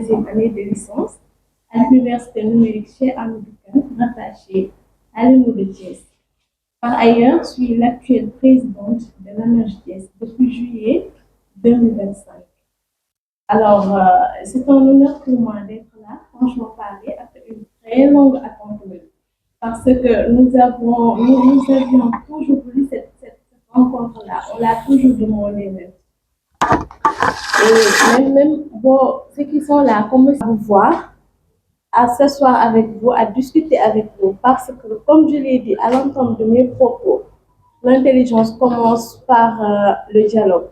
troisième année de licence à l'Université numérique chez Américaine, rattachée à l'UNO de Thiès. Par ailleurs, je suis l'actuelle présidente de l'AMERJTS depuis juillet 2025. Alors, c'est un honneur pour moi d'être là, franchement parler, après une très longue attente, parce que nous avions toujours voulu cette rencontre-là. On l'a toujours demandé même. Et même bon, ceux qui sont là, comme à vous voir, à s'asseoir avec vous, à discuter avec vous, parce que, comme je l'ai dit à l'entente de mes propos, l'intelligence commence par le dialogue.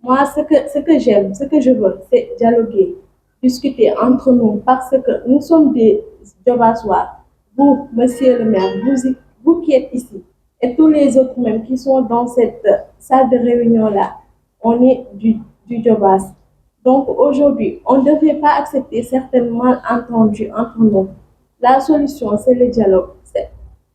Moi, ce que j'aime, ce que je veux, c'est dialoguer, discuter entre nous, parce que nous sommes des Diobasois. Vous, monsieur le maire, vous qui êtes ici, et tous les autres même qui sont dans cette salle de réunion-là, on est du Diobas. Donc aujourd'hui, on ne devrait pas accepter certains malentendus entre nous. La solution, c'est le dialogue. C'est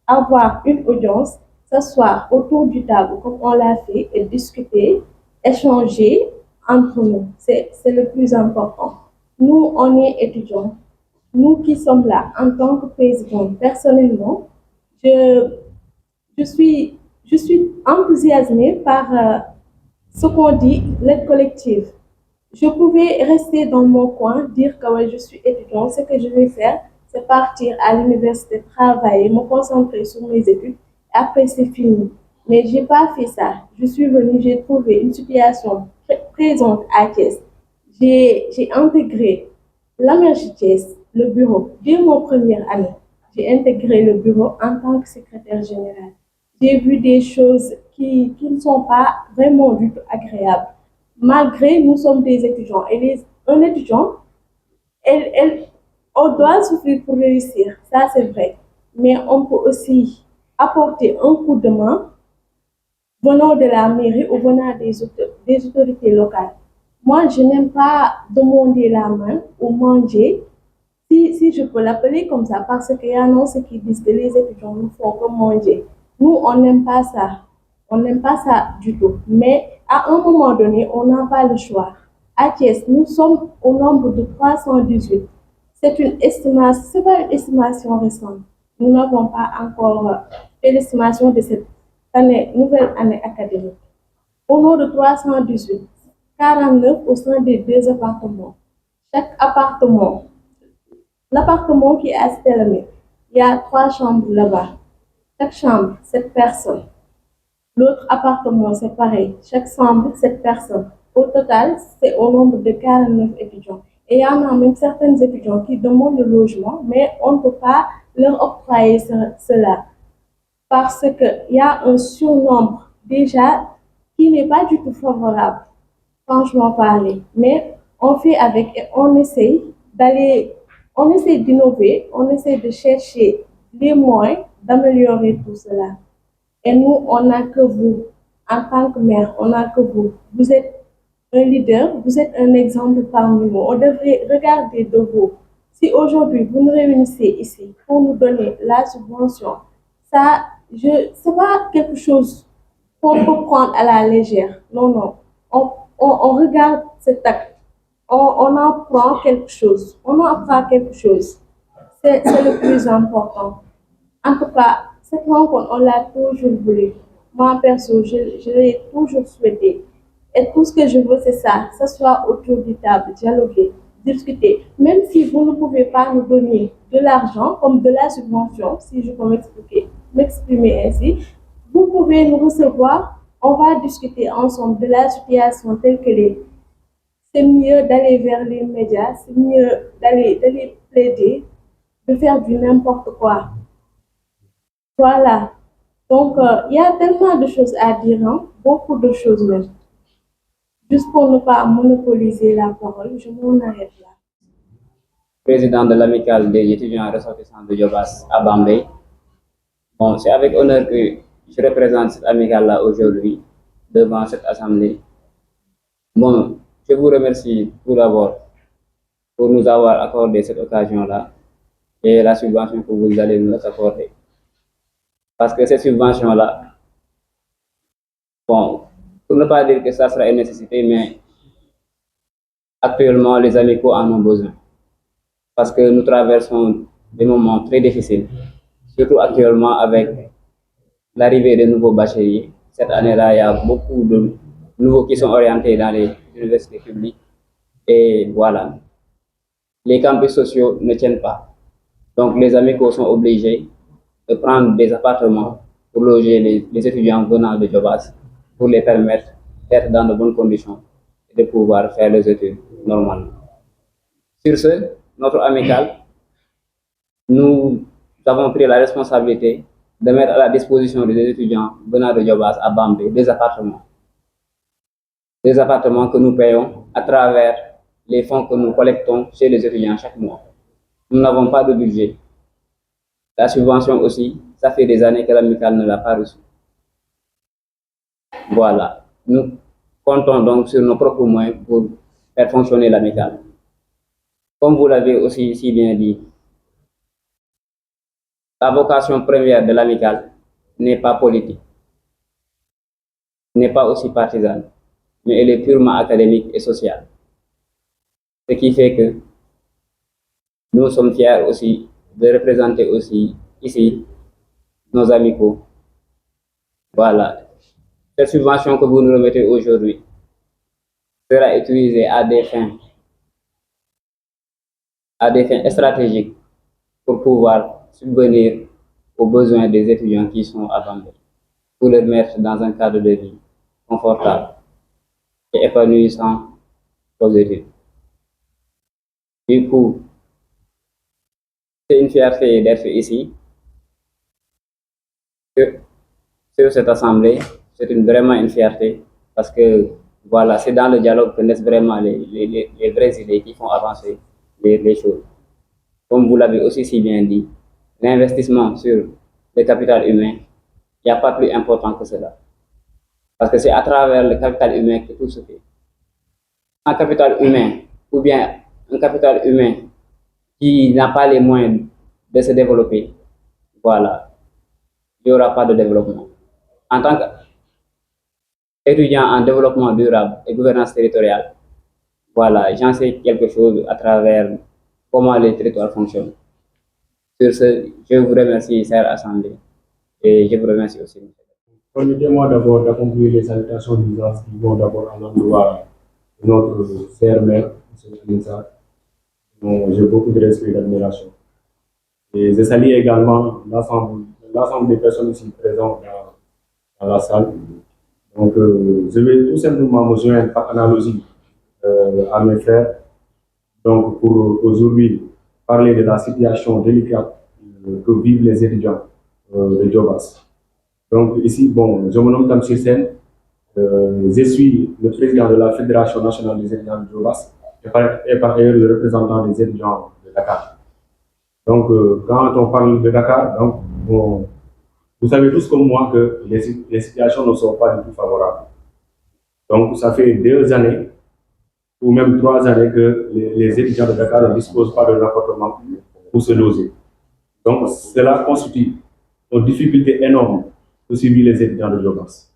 avoir une audience, s'asseoir autour du table comme on l'a fait et discuter, échanger entre nous. C'est le plus important. Nous, on est étudiants. Nous qui sommes là en tant que président, personnellement, je, je suis enthousiasmée par ce qu'on dit, l'aide collective. Je pouvais rester dans mon coin, dire que ouais, je suis étudiant, ce que je vais faire, c'est partir à l'université, travailler, me concentrer sur mes études, et après c'est fini. Mais je n'ai pas fait ça. Je suis venue, j'ai trouvé une situation présente à Thiès. J'ai intégré l'AMERJTS, le bureau, dès mon première année. J'ai intégré le bureau en tant que secrétaire général. J'ai vu des choses qui ne sont pas vraiment du tout agréables. Malgré nous sommes des étudiants. Un étudiant, on doit souffrir pour réussir, ça c'est vrai. Mais on peut aussi apporter un coup de main venant de la mairie ou venant des autorités locales. Moi, je n'aime pas demander la main ou manger, si je peux l'appeler comme ça, parce qu'il y en a ceux qui disent que les étudiants ne font que manger. Nous, on n'aime pas ça. On n'aime pas ça du tout. Mais à un moment donné, on n'a pas le choix. À Thiès, nous sommes au nombre de 318. C'est une estimation, c'est pas une estimation récente. Nous n'avons pas encore fait l'estimation de cette année, nouvelle année académique. Au nom de 318, 49 au sein des deux appartements. Chaque appartement, l'appartement qui est à Stelmi, il y a trois chambres là-bas. Chaque chambre, 7 personnes. L'autre appartement, c'est pareil. Chaque chambre, 7 personnes. Au total, c'est au nombre de 49 étudiants. Et il y en a même certains étudiants qui demandent le logement, mais on ne peut pas leur octroyer cela parce qu'il y a un surnombre déjà qui n'est pas du tout favorable, franchement parler. Mais on fait avec et on essaie d'innover, on essaie de chercher les moyens d'améliorer tout cela. Et nous, on n'a que vous, en tant que maire, on n'a que vous. Vous êtes un leader, vous êtes un exemple parmi nous. On devrait regarder de vous. Si aujourd'hui vous nous réunissez ici pour nous donner la subvention, ça, c'est pas quelque chose qu'on peut prendre à la légère. Non, non. On regarde cet acte. On en prend quelque chose. On en apprend quelque chose. C'est le plus important. En tout cas, cette rencontre, on l'a toujours voulu. Moi, perso, je l'ai toujours souhaité. Et tout ce que je veux, c'est ça, s'asseoir autour du table, dialoguer, discuter. Même si vous ne pouvez pas nous donner de l'argent, comme de la subvention, si je peux m'exprimer ainsi, vous pouvez nous recevoir. On va discuter ensemble de la situation telle qu'elle est. C'est mieux d'aller vers les médias, c'est mieux d'aller plaider, de faire du n'importe quoi. Voilà. Donc, il y a tellement de choses à dire, hein, beaucoup de choses même. Juste pour ne pas monopoliser la parole, je m'en arrête là. Président de l'amicale des étudiants ressortissants de Yobas à Bambay. Bon, c'est avec honneur que je représente cette amicale-là aujourd'hui devant cette assemblée. Bon, je vous remercie tout d'abord pour nous avoir accordé cette occasion-là et la subvention que vous allez nous accorder. Parce que cette subvention-là, bon, pour ne pas dire que ça sera une nécessité, mais actuellement, les amicaux en ont besoin. parce que nous traversons des moments très difficiles, surtout actuellement avec l'arrivée de nouveaux bacheliers. Cette année-là, il y a beaucoup de nouveaux qui sont orientés dans les universités publiques. Et voilà, les campus sociaux ne tiennent pas. Donc les amicaux sont obligés de prendre des appartements pour loger les étudiants venant de Jobas, pour les permettre d'être dans de bonnes conditions et de pouvoir faire les études normalement. Sur ce, notre amicale, nous avons pris la responsabilité de mettre à la disposition des étudiants venant de Jobas à Bambé des appartements que nous payons à travers les fonds que nous collectons chez les étudiants chaque mois. Nous n'avons pas de budget. La subvention aussi, ça fait des années que l'amicale ne l'a pas reçue. Voilà. Nous comptons donc sur nos propres moyens pour faire fonctionner l'amicale. Comme vous l'avez aussi si bien dit, la vocation première de l'amicale n'est pas politique, n'est pas aussi partisane, mais elle est purement académique et sociale. Ce qui fait que nous sommes fiers aussi de représenter aussi ici nos amicaux. Voilà. Cette subvention que vous nous remettez aujourd'hui sera utilisée à des fins stratégiques pour pouvoir subvenir aux besoins des étudiants qui sont à Bambey, pour les mettre dans un cadre de vie confortable et épanouissant aux études. Du coup, c'est une fierté d'être ici, sur cette assemblée. C'est vraiment une fierté parce que voilà, c'est dans le dialogue que naissent vraiment les vraies idées qui font avancer les choses. Comme vous l'avez aussi si bien dit, l'investissement sur le capital humain, il n'y a pas plus important que cela. Parce que c'est à travers le capital humain que tout se fait. Un capital humain, ou bien un capital humain qui n'a pas les moyens de se développer, voilà, il n'y aura pas de développement. En tant qu'étudiant en développement durable et gouvernance territoriale, voilà, j'en sais quelque chose à travers comment les territoires fonctionnent. Sur ce, je vous remercie, chère Assemblée, et je vous remercie aussi. Permettez-moi d'abord d'accomplir les salutations d'usage qui vont d'abord à l'endroit de notre cher maire, M. Alinsa, dont j'ai beaucoup de respect et d'admiration. Et je salue également l'ensemble des personnes ici présentes dans la salle. Donc, je vais tout simplement me joindre par analogie à mes frères. Donc, pour aujourd'hui parler de la situation délicate que vivent les étudiants de Jobas. Donc, ici, bon, je me nomme Tamsir Sen. Je suis le président de la Fédération nationale des étudiants de Jobas et par ailleurs le représentant des étudiants de Dakar. Donc, quand on parle de Dakar, donc, bon, vous savez tous comme moi que les situations ne sont pas du tout favorables. Donc, ça fait 2 années ou même 3 années que les étudiants de Dakar ne disposent pas d'un appartement pour se loger. Donc, cela constitue une difficulté énorme que subissent les étudiants de Jobas.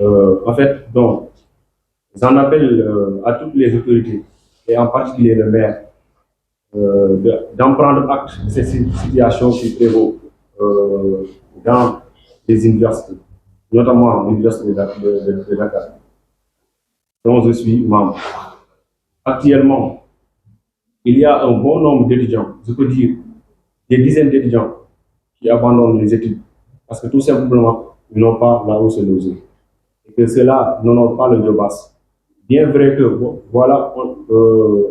En fait, donc, j'en appelle à toutes les autorités, et en particulier le maire, d'en prendre acte de cette situation qui prévaut dans les universités, notamment l'université de Dakar, dont je suis membre. Actuellement, il y a un bon nombre d'étudiants, je peux dire des dizaines d'étudiants qui abandonnent les études parce que tout simplement, ils n'ont pas là où se loger. Et que cela n'honore pas le Jobas. Bien vrai que voilà,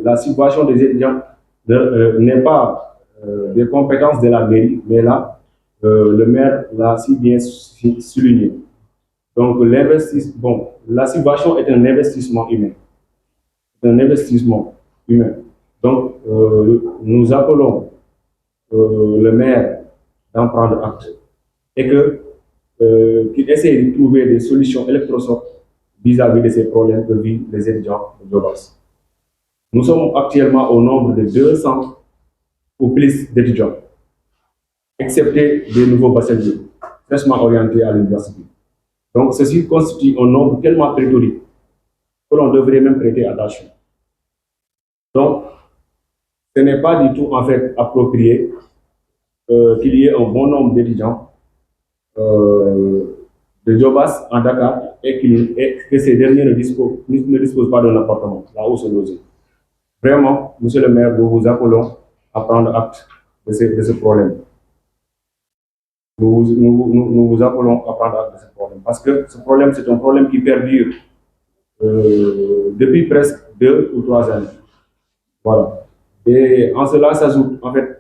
la situation des étudiants n'est pas des compétences de la mairie, mais là, le maire l'a si bien souligné. Donc, la situation est un investissement humain. Un investissement humain. Donc, nous appelons le maire d'en prendre acte et qu'il essaie de trouver des solutions électrochocs vis-à-vis de ces problèmes que vivent les étudiants de Jobas. Nous sommes actuellement au nombre de 200 ou plus d'étudiants, excepté des nouveaux bacheliers fraîchement orientés à l'université. Donc, ceci constitue un nombre tellement pléthorique que l'on devrait même prêter attention. Donc, ce n'est pas du tout en fait approprié qu'il y ait un bon nombre d'étudiants de Jobas en Dakar et que ces derniers ne disposent pas d'un appartement là où se loger. Vraiment, monsieur le maire, nous vous appelons à prendre acte de ce problème. Nous vous appelons à prendre acte de ce problème parce que ce problème, c'est un problème qui perdure depuis presque 2 ou 3 années. Voilà. Et en cela s'ajoute en fait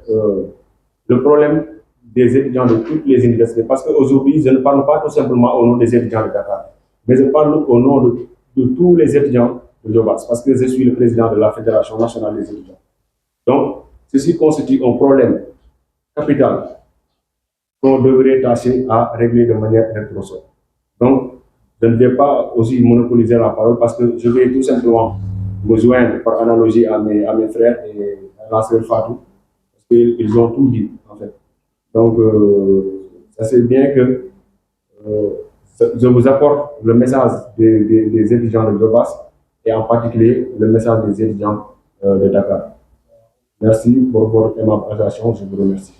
le problème des étudiants de toutes les universités. Parce qu'aujourd'hui, je ne parle pas tout simplement au nom des étudiants de Dakar, mais je parle au nom de tous les étudiants de Jobas, parce que je suis le président de la Fédération nationale des étudiants. Donc, ceci constitue un problème capital qu'on devrait tâcher à régler de manière électrosole. Donc, je ne vais pas aussi monopoliser la parole parce que je vais tout simplement me joindre par analogie à mes frères et à la sœur Fatou, parce qu'ils ont tout dit en fait. Donc, ça c'est bien que je vous apporte le message des étudiants de Jobas et en particulier le message des étudiants de Dakar. Merci pour votre aimable attention, je vous remercie.